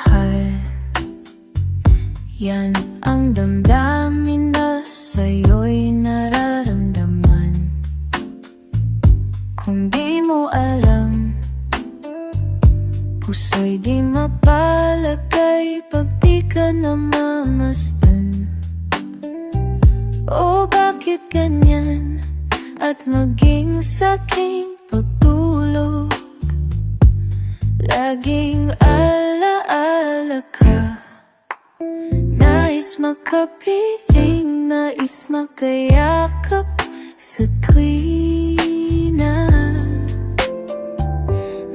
nagmahal. Yan ang damdamin na sa'yo'y nararamdaman. Kung di mo alam, puso'y di mapalagay pag di ka namamasdan. O bakit ganyan? At maging sa'king pagtulog, laging alaala ka. Nais makapiling, nais makayakap sa tuwina.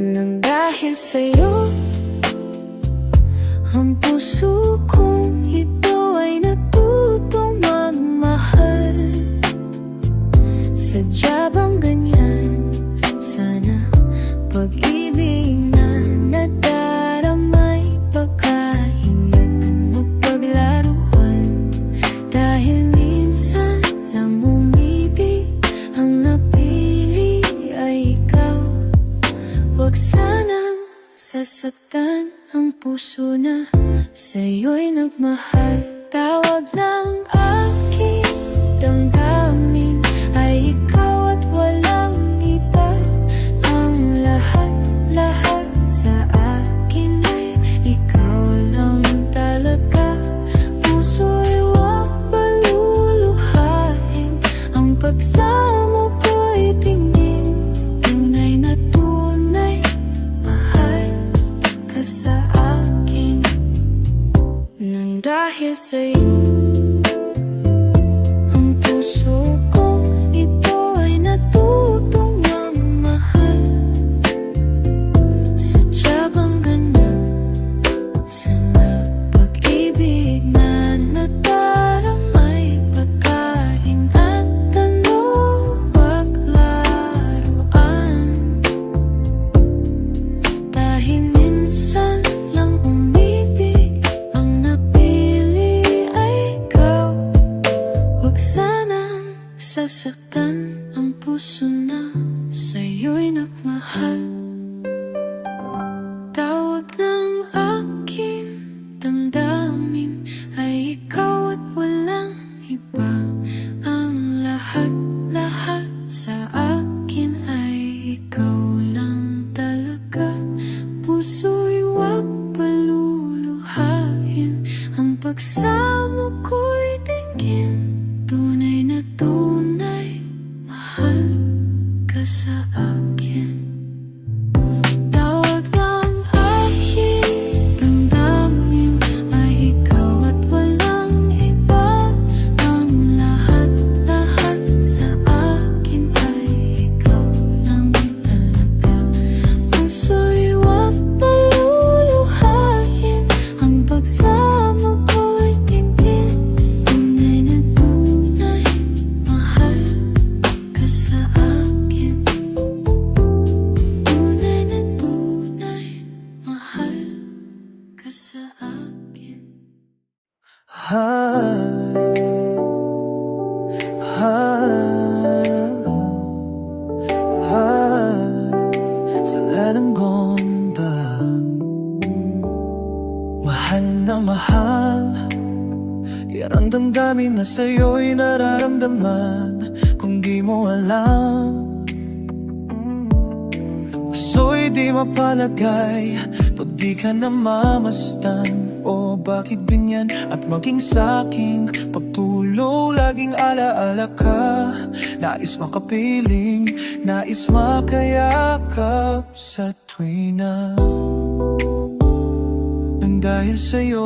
Nang dahil sa'yo, ang puso kong ito ay natutong magmahal. Sadya bang ganyan? Sana pag-ibig na nadaramay, pagkaingatan o paglaruan. Dahil minsan lang umibig, ang napili ay ikaw. Huwag sanang sasaktan ang puso na sa'yo'y nagmahal. Tawag ng aking damdamin ay ikaw at walang iba. Ang lahat sa akin ay ikaw lang talaga. Puso'y huwag paluluhain, ang pagsama ko'y tingin. Tunay na tunay, mahal ka sa akin. Nang dahil sa'yo, ang puso ko ito ay natutong magmahal. Sadya bang ganyan? Sana pag-ibig na nadaramay, pagkaingatan o paglaruan. Dahil minsan lang umibig, ang napili ay ikaw. Huwag sanang sasaktan ang puso na sa'yo'y nagmahal. Tawag ng aking damdamin ay ikaw at walang iba. Ang lahat sa akin ay ikaw lang talaga. Puso'y huwag paluluhain, ang pagsamo ko'y tingin. Tunay na tunay, mahal ka sa akin. Tawag ng aking damdamin ay ikaw at walang iba. Ang lahat sa akin ay ikaw lang talaga. Puso'y huwag paluluhain, ang pagsama ko'y tingin. Tunay na tunay, mahal ka sa akin. Tunay na tunay, mahal ka sa akin. Sa lalanggon ba, mahal na mahal, yan ang damdamin na sa'yo'y nararamdaman. Kung di mo alam, puso'y di mapalagay pag di ka namamastan. O bakit ganyan? At maging sa'king pagtulong, laging alaala ka. Nais makapiling, nais makayakap sa tuwina. Nang dahil sa'yo,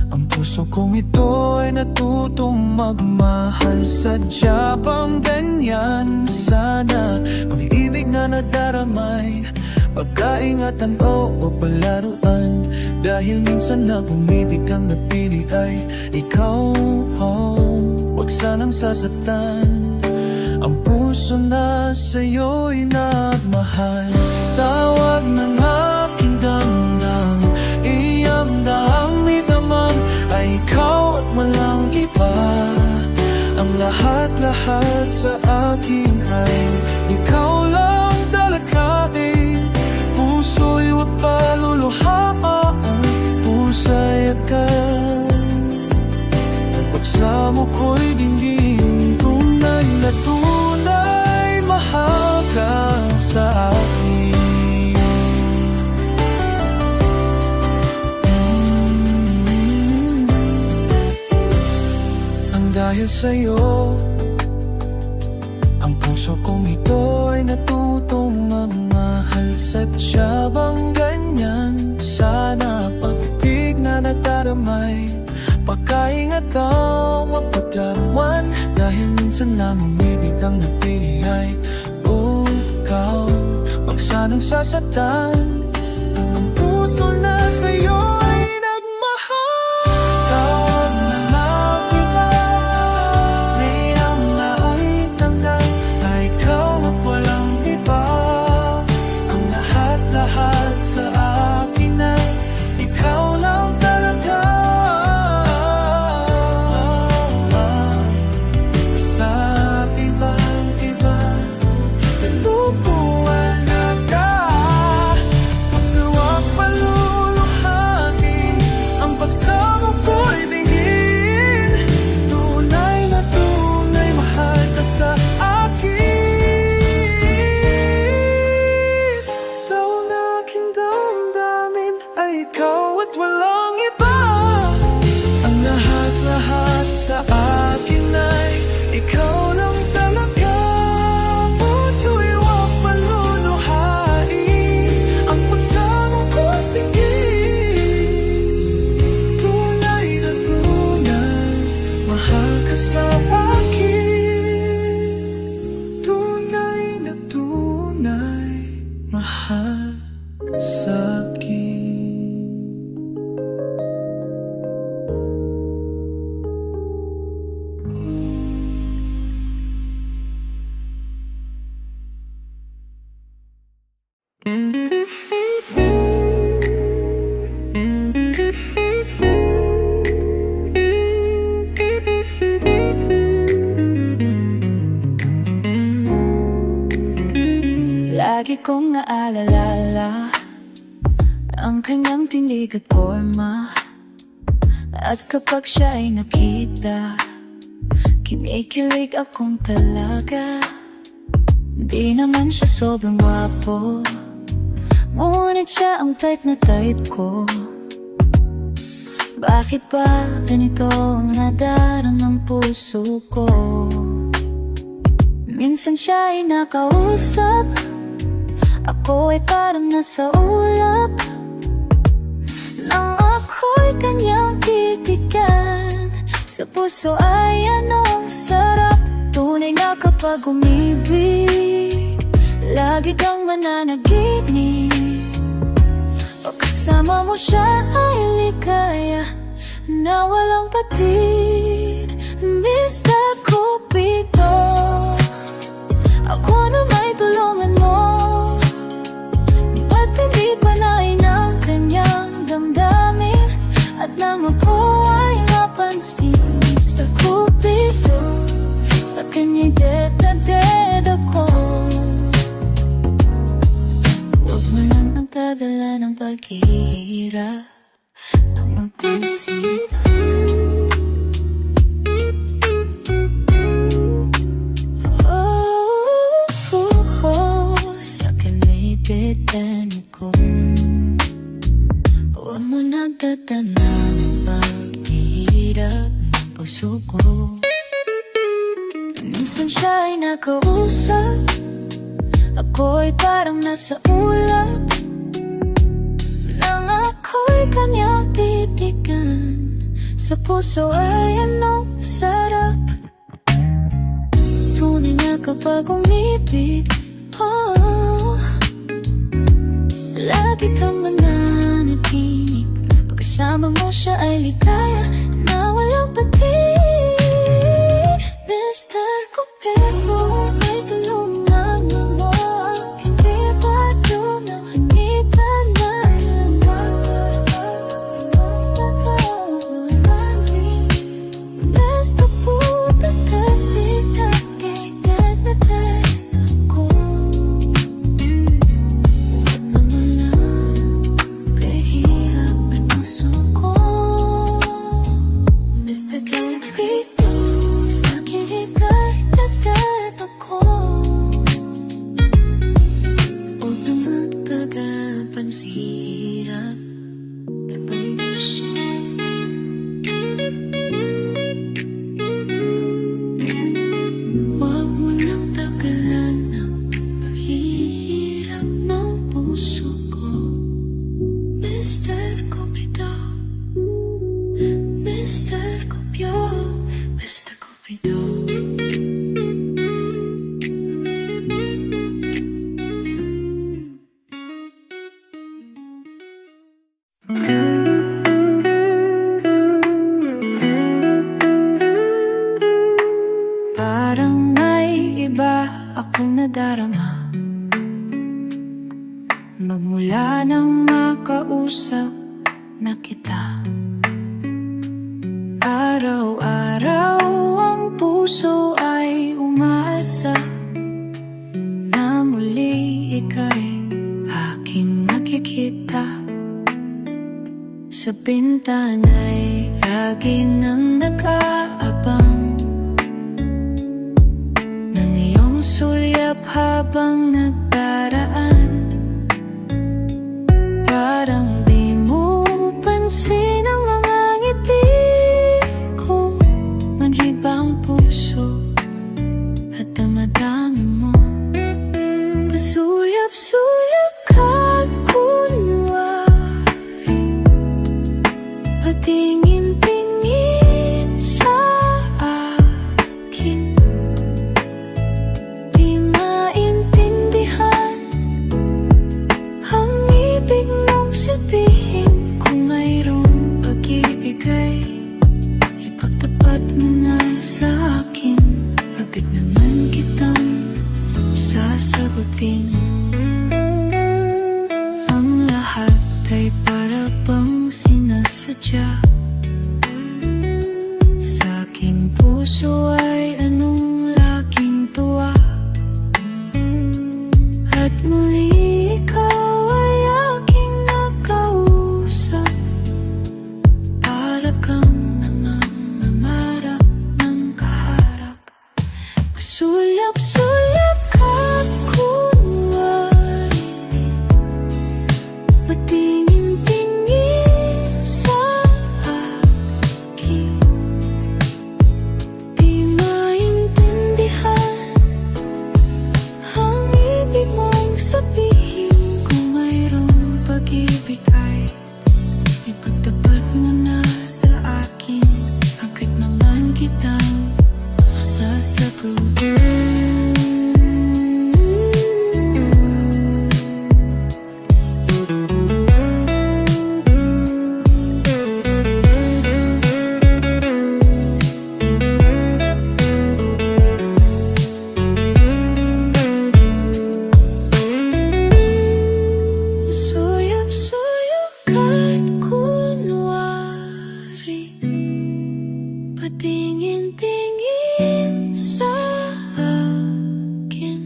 ang puso kong ito ay natutong magmahal. Sadya bang ganyan? Sana pag-ibig na nadaramay, pagkaingatan o palaruan. Dahil minsan na umibig, ang napili ay ikaw. Huwag sanang sasaktan ang puso na sa'yo'y nagmahal. Tawag ng aking damdam, iyam na ang nitaman ay ikaw at walang iba. Ang lahat sa akin ay ikaw lang talaga. Puso'y huwag paluluhain, mo ko'y dinggin. Tunay na tunay, mahal ka sa akin. Ang dahil sa'yo, ang puso kong ito ay natutong mamahal. Sadya bang ganyan? Sana pag-ibig na nagdaramay, pagkaingat ang mapaglaruan. Dahil minsan lang umibig ang napili ay ikaw. Wag sanang sasaktan ang puso na sa'yo ay nagmahal. Tawag na lang kita, niyang naitanggal na ikaw at walang iba. Ang lahat-lahat sa akin ay ikaw lang talaga. Sa ibang iba, nalubuan na ka. Masuwag paluluhanin, ang pagsama ko'y bigin. Tunay na tunay, mahal ka sa akin. Daw ang aking damdamin ay ikaw at walang iba. Ang lahat-lahat sa akin ay ikaw lang talaga. Puso'y huwag paluluhain, ang pagsama ko'y tingin. Tunay na tunay, mahal ka sa akin. Tunay na tunay, mahal ka sa akin. Lagi kong naalala ang kanyang tindig at forma. At kapag siya ay nakita, kinikilig akong talaga. Di naman siya sobrang wapo, ngunit siya ang type na type ko. Bakit ba ganito ang nadarang ng puso ko? Minsan siya ay nakausap, ako ay parang nasa ulap. Nang ako'y kanyang titigan, sa puso ay anong sarap. Tunay na kapag umibig, lagi kang mananaginip. Pag kasama mo siya ay ligaya na walang patid. Mr. Cupido, ako na may tulungan mo. Ba't hindi panay ng kanyang damdamin, at nang ako ay mapansin. Mr. Cupido, sa kanya'y dead na dead ako. Huwag mo lang magdadala ng paghihirap nang magkonsita. Sa kanya'y dead ako. Huwag mo nagdadala ng paghihirap ng puso ko. Minsan siya ay nakausap, ako'y parang nasa ulap. Nang ako'y kanyang titigan, sa puso ay anong sarap. Tunay na kapag umibig, oh, lagi kang mananaginip. Pagkasama mo siya ay ligaya na walang patid. Mr. Cupido, may tulungan mo. Hindi ba yun ang kanita na Mr. Puta, kapit-kapit na ako. Huwag mo lang kahirap ang puso ko. Mr. Cupido, Mr. Cupido, Mr. Cupido. Parang may iba akong nadarama magmula nang makausap na kita. Araw-araw ang puso ay umaasa na muli ika'y aking makikita. Sa bintana'y lagi nang nag-aabang ng iyong sulyap habang nagdaraan. Parang di mo pansin ang mga ngiti ko, manhid ba ang puso at damadami mo? Pasulyap-sulyap ka't kunwari, patingin-tingin sa akin. Di maintindihan ang ibig mong sabihin. Kung mayroong pag-ibig ay ipagtapat mo na sa akin. Agad naman kitang sasagutin. Ang lahat ay para bang sinasadya. Sa aking puso ay anong laging tuwa. At muli ikaw ay aking nakausap. Para kang nangangarap ng kaharap. Pasulyap-sulyap ka't kunwari, patingin-tingin sa akin. Di maintindihan ang ibig mong sabihin. Kung mayroong pag-ibig ay ipagtapat mo na sa akin. Agad naman kitang sasagutin. Suyap-suyap ka't kunwari, patingin-tingin sa akin.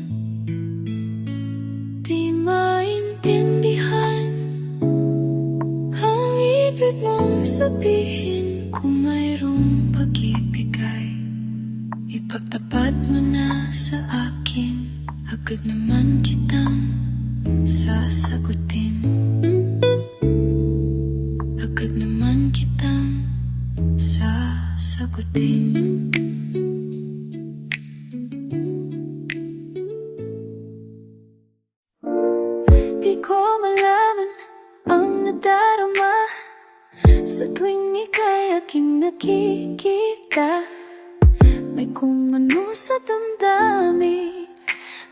Di maintindihan ang ibig mong sabihin. Kung mayroong pag-ibig ay ipagtapat mo na sa akin. Agad naman kitang sasagutin. Agad naman kitang sasagutin. Di ko malaman ang nadarama sa tuwing ika'y aking nakikita. May kung ano sa damdamin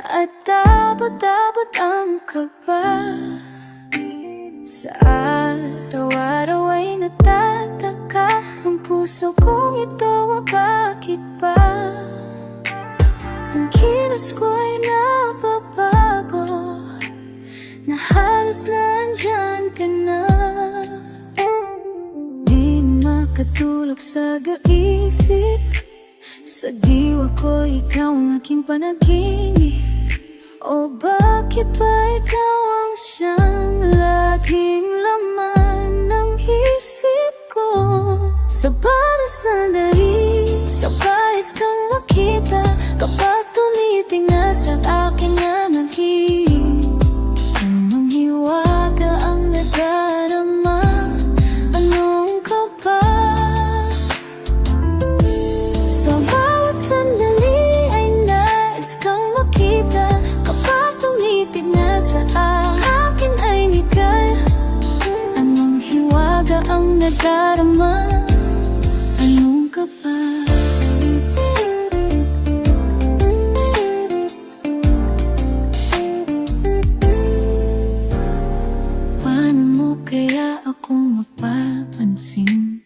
at abot-abot ang kaba. Sa araw-araw ay natataka ang puso kong ito, bakit ba ang kilos ko'y nababago, na halos nandyan ka na. Di makatulog sa gaisip, sa diwa ko ikaw ang aking panaginip. O bakit ba ikaw ang siyang laging laman ng isip ko? Sa bawat sandali, sa bayas kang makita, kapag tumiting na sa akin na nanghihik. Anong hiwaga ang nadarama, anong ka ba? Sa bawat sandali ay nais kang makita, kapag tumitig na sa akin ay nigay. Ano hiwaga ang nadarama. Anong ka ba? Paano mo kaya ako mapapansin?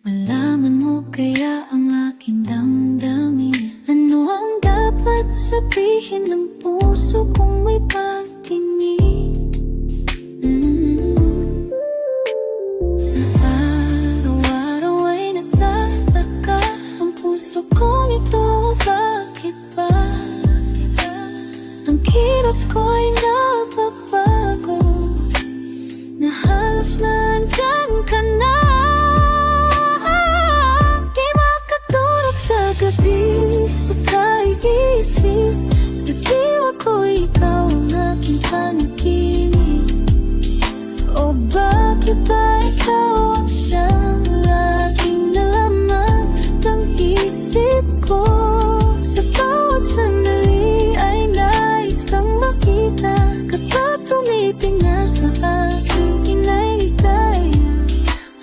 Malaman mo kaya ang aking damdamin? Ano ang dapat sabihin ng puso kung may pagtingin? Sa araw-araw ay nagtataka ang puso kong ito, bakit ba? Ang kilos ko'y napapago, na halos nandyan ka na. Di makatulog sa gabi, sa kaigisip, sa diwa ko'y ikaw ang aking panaginip. O bakit ba ikaw ang siyang laging nalaman ng isip ko? Sa bawat sandali ay nais kang makita. Kapag tumitingnan sa aking kinailigaya,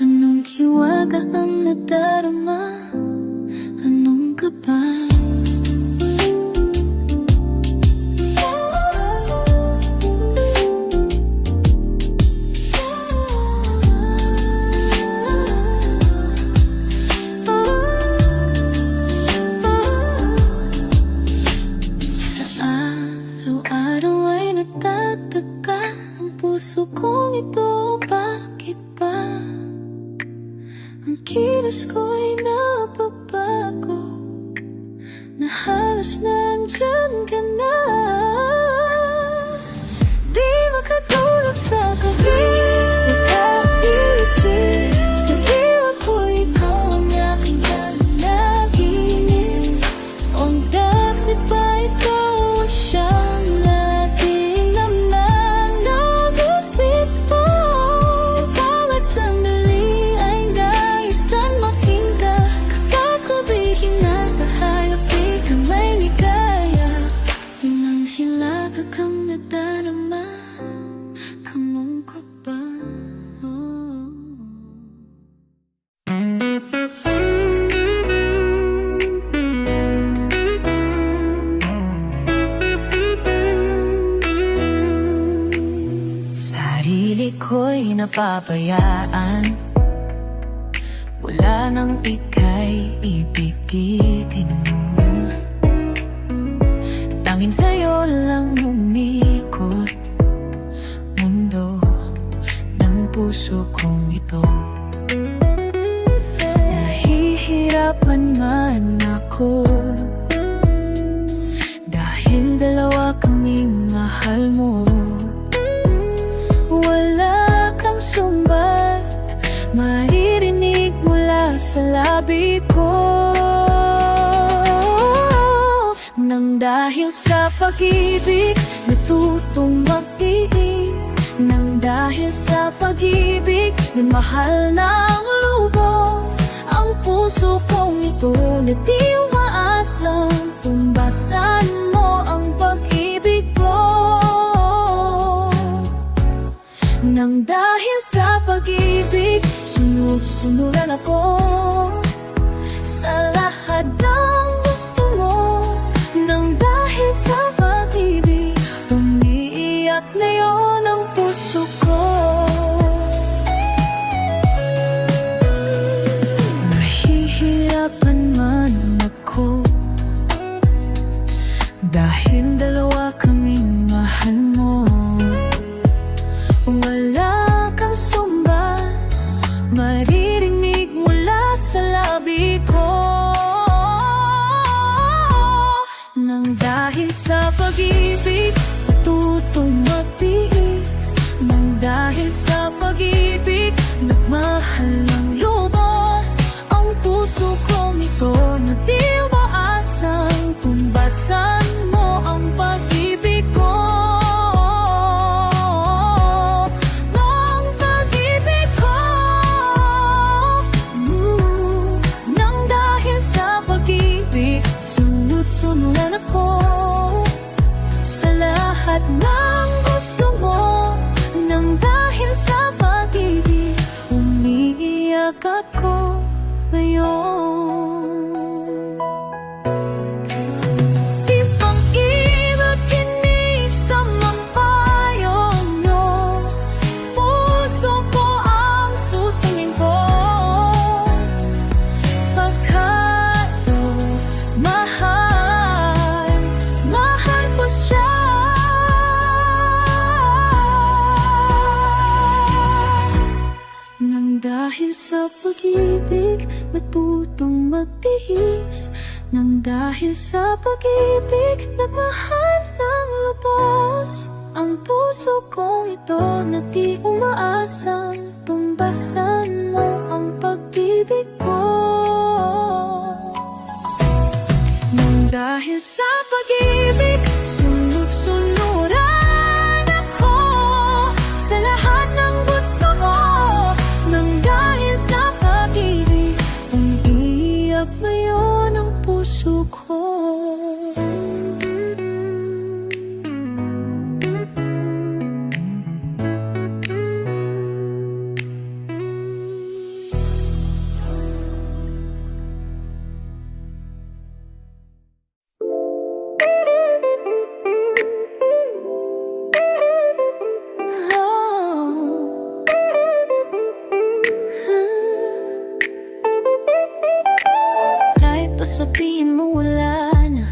anong hiwaga ang nadarama? Anong ka ba? Nagtataka ang puso kong ito, bakit ba? Ang kilos ko'y napapago, na halos nandyan ka na. Di makatulog sa gabi, sa kaigisip, sa diwa ko'y ikaw ang aking panaginip. O bakit ba ikaw ang siyang kang nadarama? Anong ka ba? Sarili ko'y napabayaan, mula nang ika'y ibigin mo. Tanging sa'yo lang umikot mundo ng puso kong ito. Nahihirapan man ako, dahil dalawa kaming mahal mo. Wala kang sumbat, maririnig mula sa labi ko. Nang dahil sa pag-ibig, natutong magtiis. Nang dahil sa pag-ibig, nagmahal ng lubos. Ang puso kong ito na di umaasang tumbasan mo ang pag-ibig ko. Nang dahil sa pag-ibig, sunod-sunuran ako sa lahat ng gusto mo. Nang dahil sa pag-ibig, umiiyak ngayon ang puso ko. Nahihirapan man ako, dahil dalawa kaming mahal mo. Wala kang sumbat, maririnig mula sa labi ko. Nang dahil sa pag-ibig, natutong magtiis. Nang dahil sa pag-ibig, nagmahal ng lubos. Ang puso kong ito na di umaasang tumbasan mo ang pag-ibig ko. Ang pag-ibig ko. halaga ko ngayon. Ipag-ibig kinig sa mampayo nyo, puso ko ang susundin ko. Pagkat mahal, mahal ko siya. Nang dahil sa pag-ibig, natutong magtiis. Nang dahil sa pag-ibig, nagmahal ng lubos. Ang puso kong ito na di umaasang tumbasan mo ang pag-ibig ko. Nang dahil sa pag-ibig, sunod-sunuran ako sa lahat ng gusto mo. Nang dahil sa pag-ibig, umiiyak ngayon ang puso ko. Kahit pa sabihin mo wala na,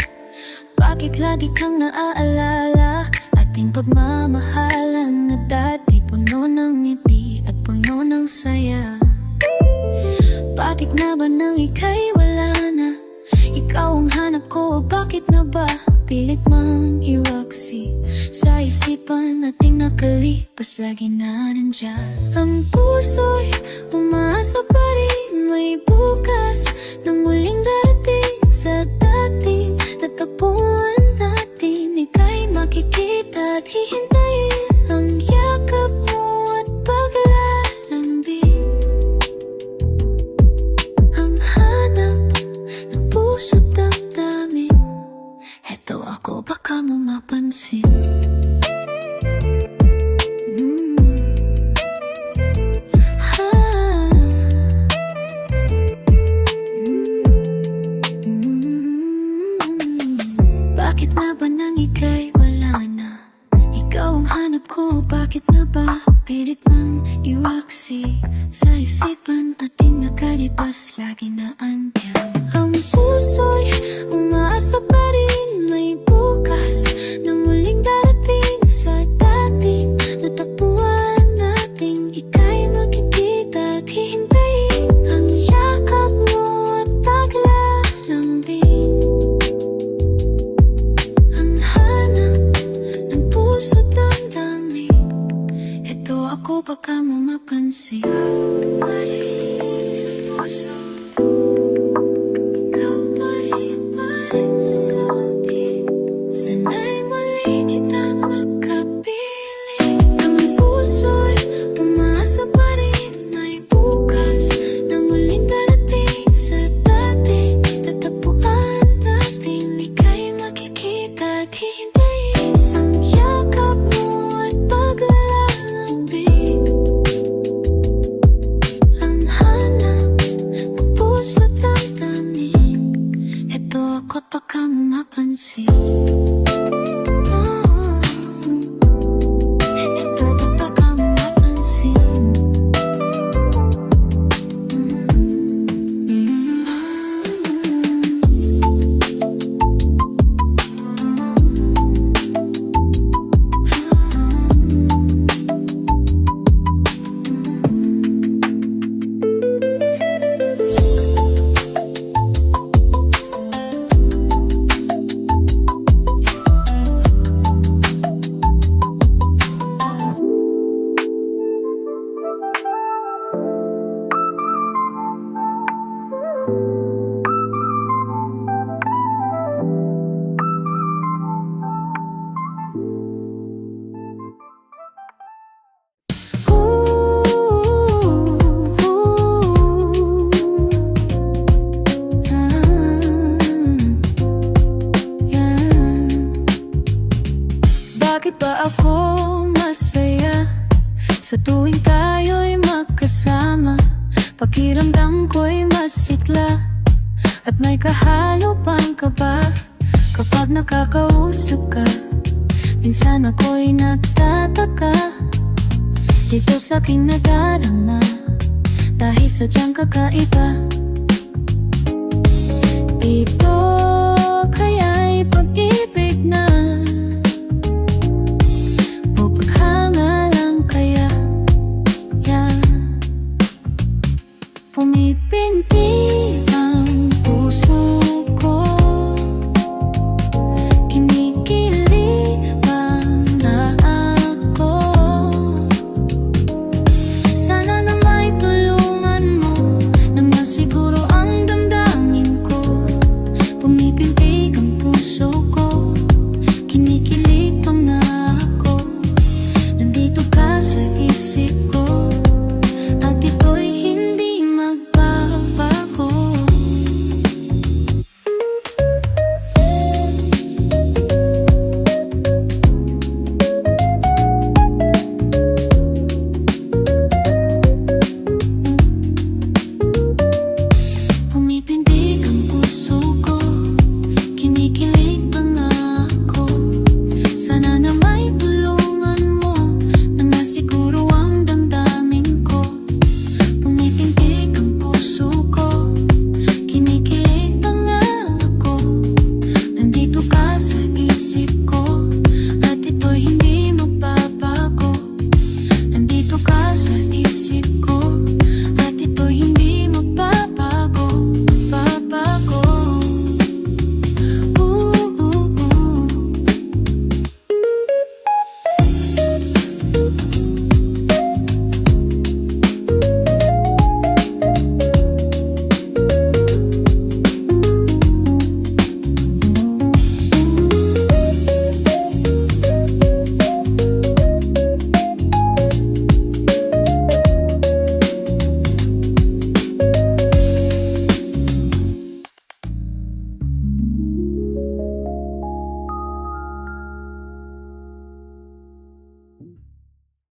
bakit lagi kang naaalala? Ating pagmamahalan na dati puno ng ngiti at puno ng saya. Bakit na ba nang ika'y wala na? Ikaw ang hanap ko, bakit na ba pilit mang iwaksi? Sa isipan nating nakalipas, lagi na nandyan. Ang puso'y umaasa pa rin, may bukas na muling darating. Sa dating natagpuan natin, ika'y makikita at hihintayin. Ang yakap mo at paglalambing, ang hanap ng puso't damdamin. Heto ako, baka mo mapansin. Bakit na ba nang ika'y wala na? Ikaw ang hanap ko, bakit na ba pilit mang iwaksi? Sa isipan ating nakalipas, lagi na andyan. Ang puso'y umaasa pa rin, may bukas na muling darating. Sa dating natagpuan natin, ika'y makikita at hihintayin. Ang yakap mo at paglalambing, ang hanap ng puso't damdamin. Ito ako, baka mo mapansin. Pa rin sa puso, ikaw pa rin sa akin. Sana'y muli kitang makapiling. Ang puso'y umaasa pa rin, may bukas na muling darating. Sa dating natagpuan natin, ika'y makikita at hihintayin. Ang yakap mo at paglalambing, ang hanap ng puso't damdamin. Ito ako, baka mo mapansin. Ito ako, baka mo mapansin. Bakit ba ako masaya sa tuwing tayo'y magkasama? Pag Pakiramdam ko'y masigla at may kahalo pang kaba kapag nakakausap ka. Minsan ako'y nagtataka dito sa aking nadarama dahil sadyang kakaiba. Ito kaya'y pag-ibig na o paghanga lang kaya? Pumipinti